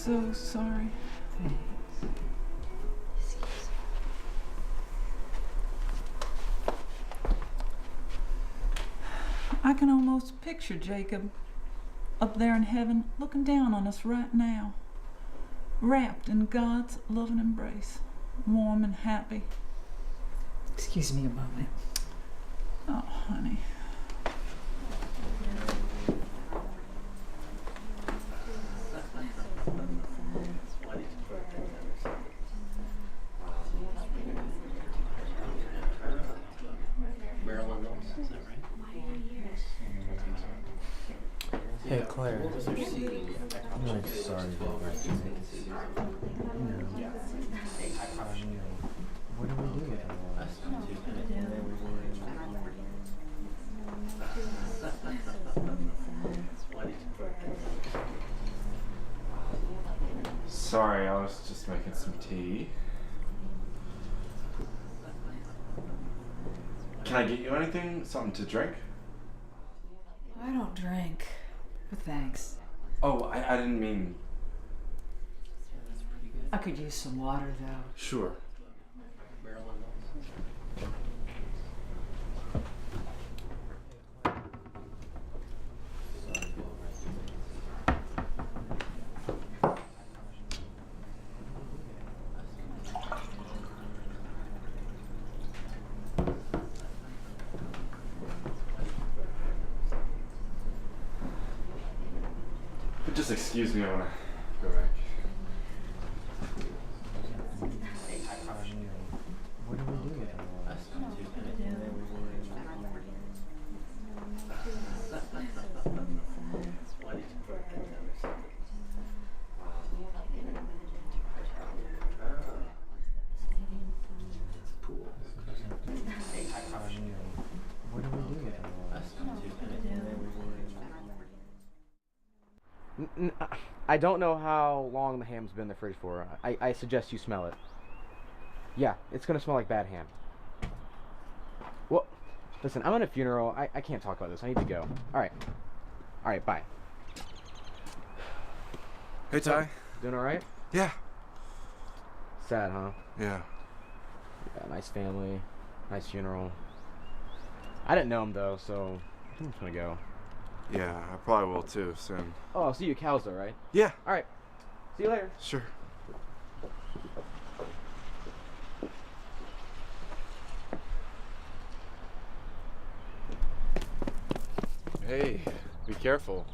so sorry. I can almost picture Jacob up there in heaven looking down on us right now, wrapped in God's loving embrace, warm and happy. Excuse me a moment. Oh, honey. Hey Claire, I'm really sorry about that. What do we do with it? Sorry, I was just making some tea. Can I get you anything? Something to drink? I don't drink, but thanks. Oh, I didn't mean... I could use some water, though. Sure. Just excuse me, I want to go back. What do we do with it? What do we do with it? I don't know how long the ham's been in the fridge for. I suggest you smell it. Yeah, it's gonna smell like bad ham. Well, listen, I'm at a funeral. I can't talk about this. I need to go. Alright, bye. Hey, Ty. Doing alright? Yeah. Sad, huh? Yeah. Yeah, nice family. Nice funeral. I didn't know him, though, so I'm just gonna go. Yeah, I probably will too, soon. Oh, I'll see you at Cal's, though, right? Yeah. Alright. See you later. Sure. Hey, be careful.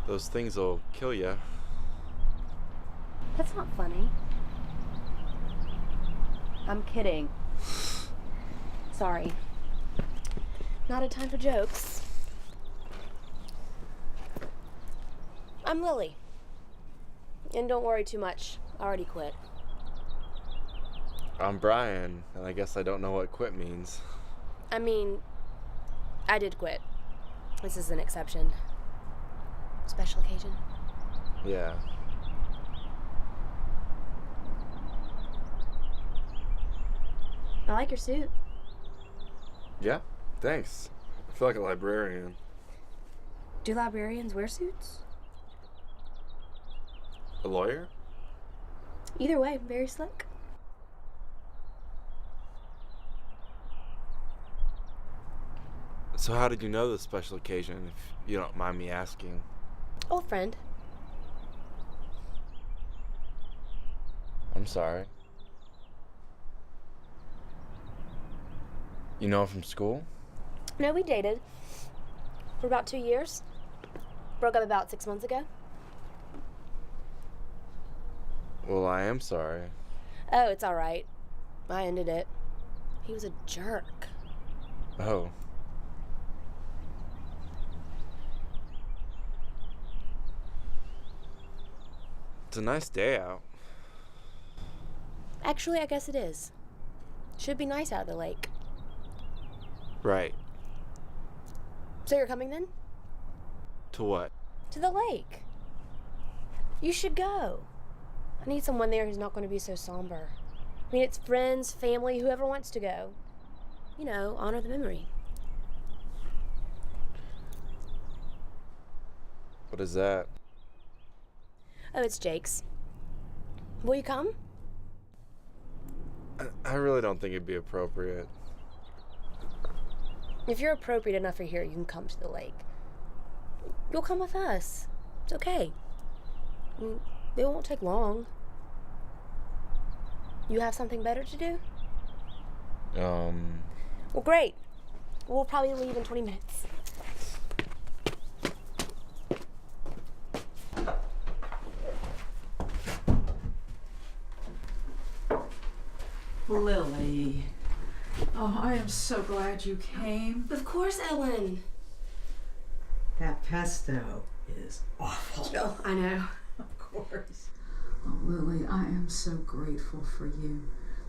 Those things will kill you. That's not funny. I'm kidding. Sorry. Not a time for jokes. I'm Lily. And don't worry too much. I already quit. I'm Brian, and I guess I don't know what quit means. I mean, I did quit. This is an exception. Special occasion. Yeah. I like your suit. Yeah, thanks. I feel like a librarian. Do librarians wear suits? A lawyer? Either way, very slick. So how did you know this special occasion, if you don't mind me asking? Old friend. I'm sorry. You know him from school? No, we dated for about 2 years. Broke up about 6 months ago. Well, I am sorry. Oh, it's all right. I ended it. He was a jerk. Oh. It's a nice day out. Actually, I guess it is. Should be nice out of the lake. Right. So you're coming then? To what? To the lake. You should go. I need someone there who's not going to be so somber. I mean, it's friends, family, whoever wants to go. You know, honor the memory. What is that? Oh, it's Jake's. Will you come? I really don't think it'd be appropriate. If you're appropriate enough for here, you can come to the lake. You'll come with us. It's okay. I mean, it won't take long. You have something better to do? Well, great. We'll probably leave in 20 minutes. Lily. Oh, I am so glad you came. Of course, Ellen. That pesto is awful. Oh, I know. Of course. Oh, Lily, I am so grateful for you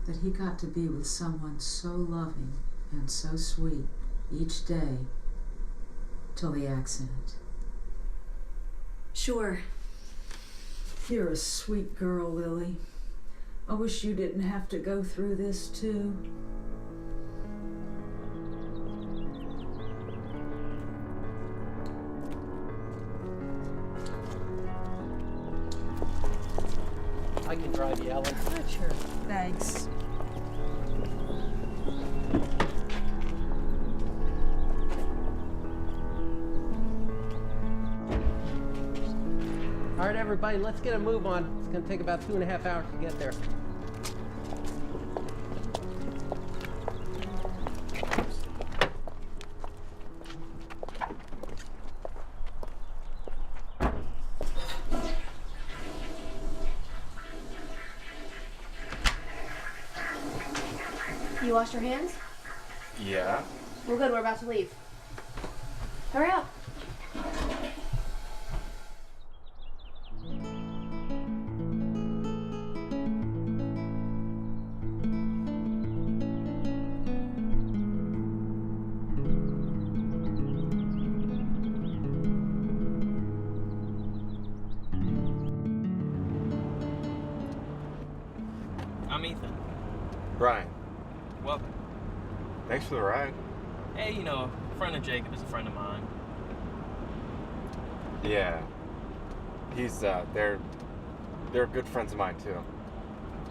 that he got to be with someone so loving and so sweet each day till the accident. Sure. You're a sweet girl, Lily. I wish you didn't have to go through this too. I can drive you, Ellen. Sure. Thanks. All right, everybody, let's get a move on. It's gonna take about 2.5 hours to get there. You washed your hands? Yeah. Well, good. We're about to leave. Hurry up. I'm Ethan. Brian, Welcome. thanks for the ride. Hey, you know, a friend of Jacob is a friend of mine. Yeah. He's, they're good friends of mine, too.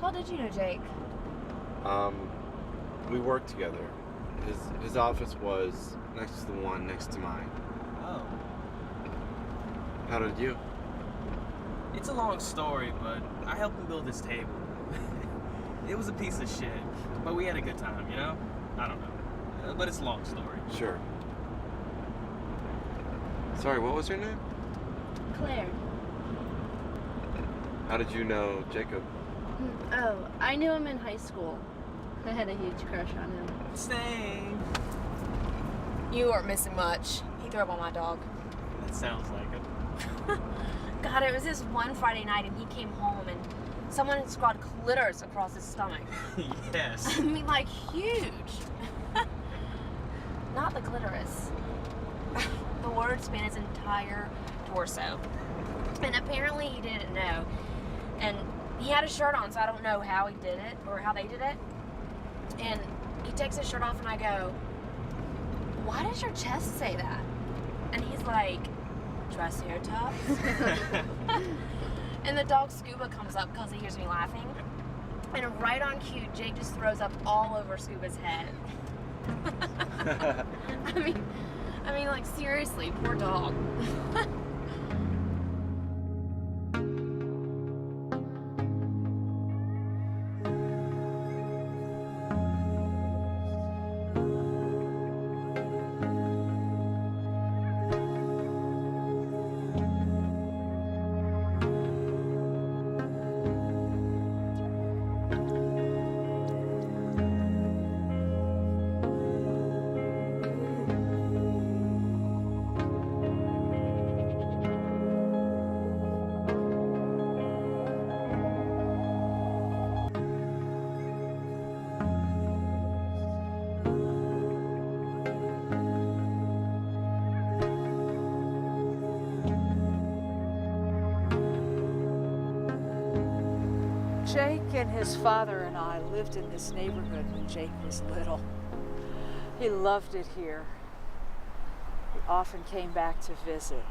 How did you know Jake? We worked together. His office was next to the one next to mine. Oh. How did you? It's a long story, but I helped him build this table. It was a piece of shit, but we had a good time, you know? I don't know. But it's a long story. Sure. Sorry, what was your name? Claire. How did you know Jacob? Oh, I knew him in high school. I had a huge crush on him. Same. You weren't missing much. He threw up on my dog. That sounds like it. God, it was this one Friday night and he came home and someone had scrawled clitoris across his stomach. Yes. I mean, like, huge. Not the clitoris. The word spanned his entire torso. And apparently he didn't know. And he had a shirt on, so I don't know how he did it or how they did it. And he takes his shirt off and I go, "Why does your chest say that?" And he's like, "Triceratops?" And the dog Scuba comes up because he hears me laughing. And right on cue, Jake just throws up all over Scuba's head. I mean, like, seriously, poor dog. Jake and his father and I lived in this neighborhood when Jake was little. He loved it here. He often came back to visit.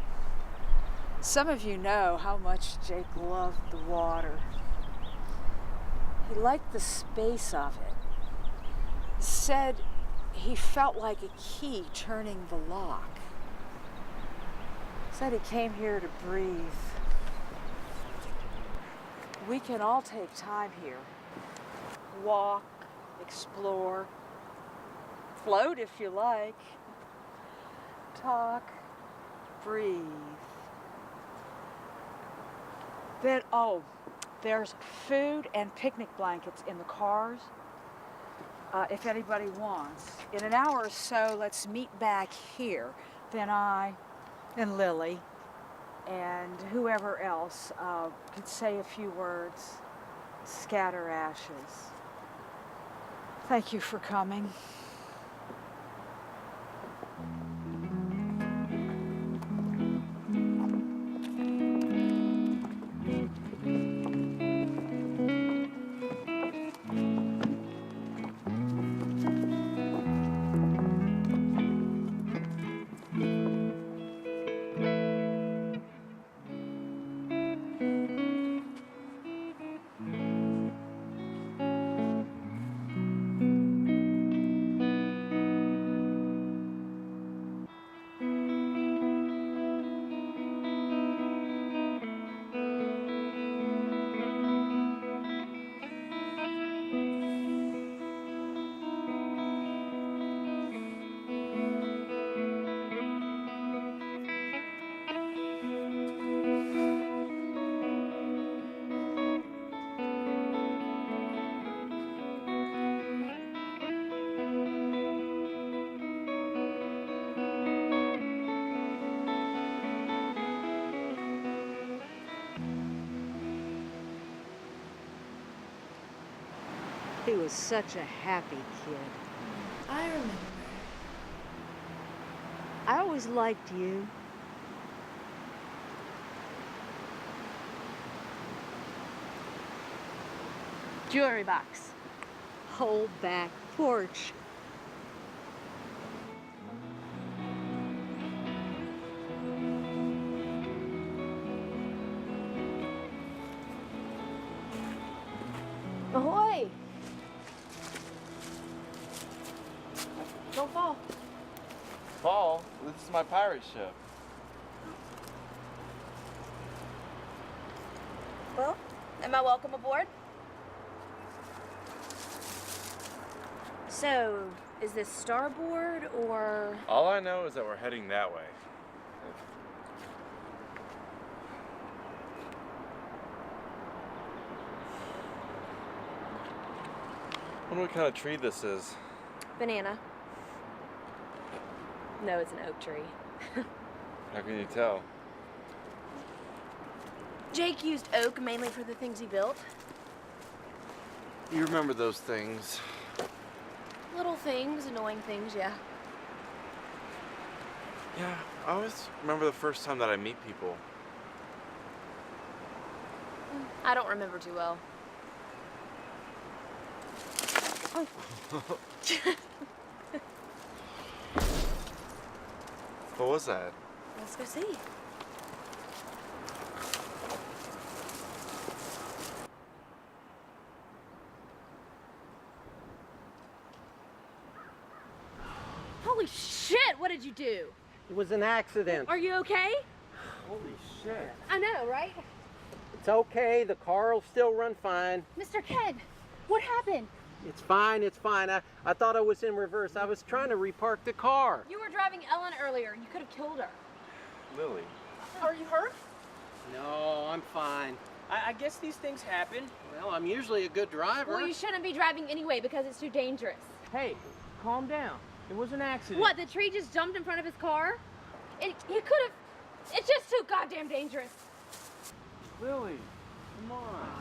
Some of you know how much Jake loved the water. He liked the space of it. Said he felt like a key turning the lock. Said he came here to breathe. We can all take time here. Walk, explore, float if you like. Talk, breathe. Then, there's food and picnic blankets in the cars, if anybody wants. In an hour or so, let's meet back here. Then I and Lily and whoever else could say a few words, scatter ashes. Thank you for coming. He was such a happy kid. I remember. I always liked you. Jewelry box. Whole back porch. Ahoy! Don't fall. Paul, this is my pirate ship. Well, am I welcome aboard? So, is this starboard or? All I know is that we're heading that way. I wonder what kind of tree this is. Banana. No, it's an oak tree. How can you tell? Jake used oak mainly for the things he built. You remember those things. Little things, annoying things, yeah. Yeah, I always remember the first time that I meet people. I don't remember too well. Oh. What was that? Let's go see. Holy shit, what did you do? It was an accident. Are you okay? Holy shit. I know, right? It's okay. The car will still run fine. Mr. Ked, what happened? It's fine. It's fine. I thought I was in reverse. I was trying to repark the car. You were driving Ellen earlier. You could have killed her. Lily. Are you hurt? No, I'm fine. I guess these things happen. Well, I'm usually a good driver. Well, you shouldn't be driving anyway because it's too dangerous. Hey, calm down. It was an accident. What, the tree just jumped in front of his car? He could have... It's just too goddamn dangerous. Lily, come on.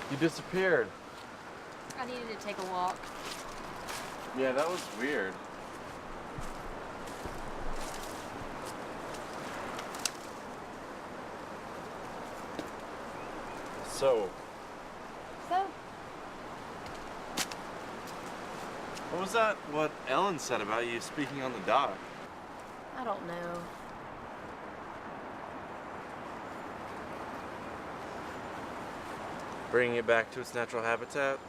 You disappeared. I needed to take a walk. Yeah, that was weird. So, What was that? What Ellen said about you speaking on the dock? I don't know. Bringing it back to its natural habitat?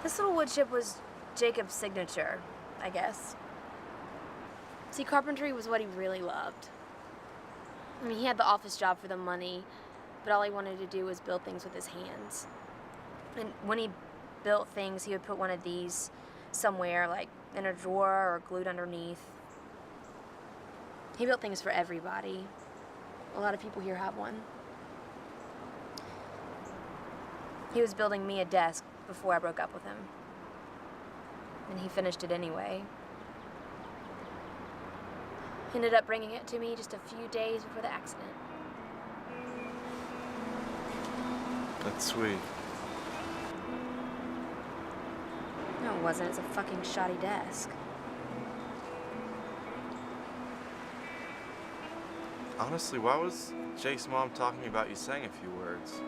This little wood chip was Jacob's signature, I guess. See, carpentry was what he really loved. I mean, he had the office job for the money, but all he wanted to do was build things with his hands. And when he built things, he would put one of these somewhere, like in a drawer or glued underneath. He built things for everybody. A lot of people here have one. He was building me a desk before I broke up with him. And he finished it anyway. He ended up bringing it to me just a few days before the accident. That's sweet. No, it wasn't. It's a fucking shoddy desk. Honestly, why was Jake's mom talking to me about you saying a few words?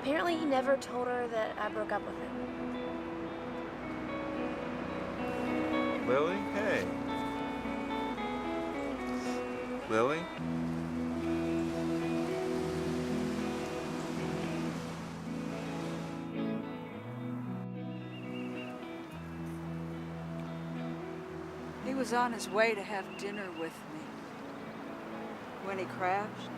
Apparently he never told her that I broke up with him. Lily? Hey. Lily? He was on his way to have dinner with me when he crashed.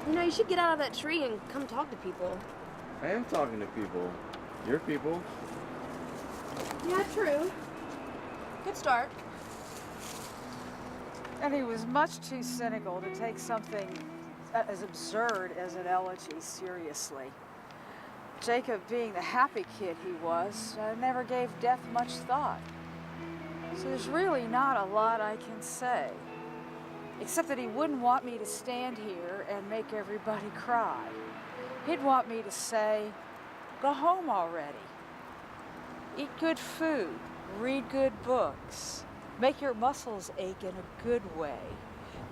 You know, you should get out of that tree and come talk to people. I am talking to people. Your people. Yeah, true. Good start. And he was much too cynical to take something as absurd as an elegy seriously. Jacob, being the happy kid he was, never gave death much thought. So there's really not a lot I can say, except that he wouldn't want me to stand here and make everybody cry. He'd want me to say, go home already. Eat good food, read good books, make your muscles ache in a good way,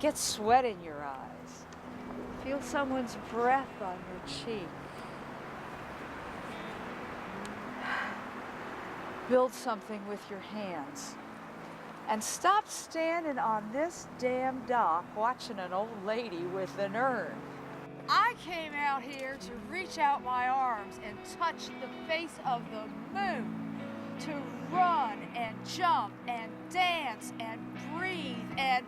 get sweat in your eyes, feel someone's breath on your cheek. Build something with your hands. And stop standing on this damn dock watching an old lady with an urn. I came out here to reach out my arms and touch the face of the moon, to run and jump and dance and breathe and...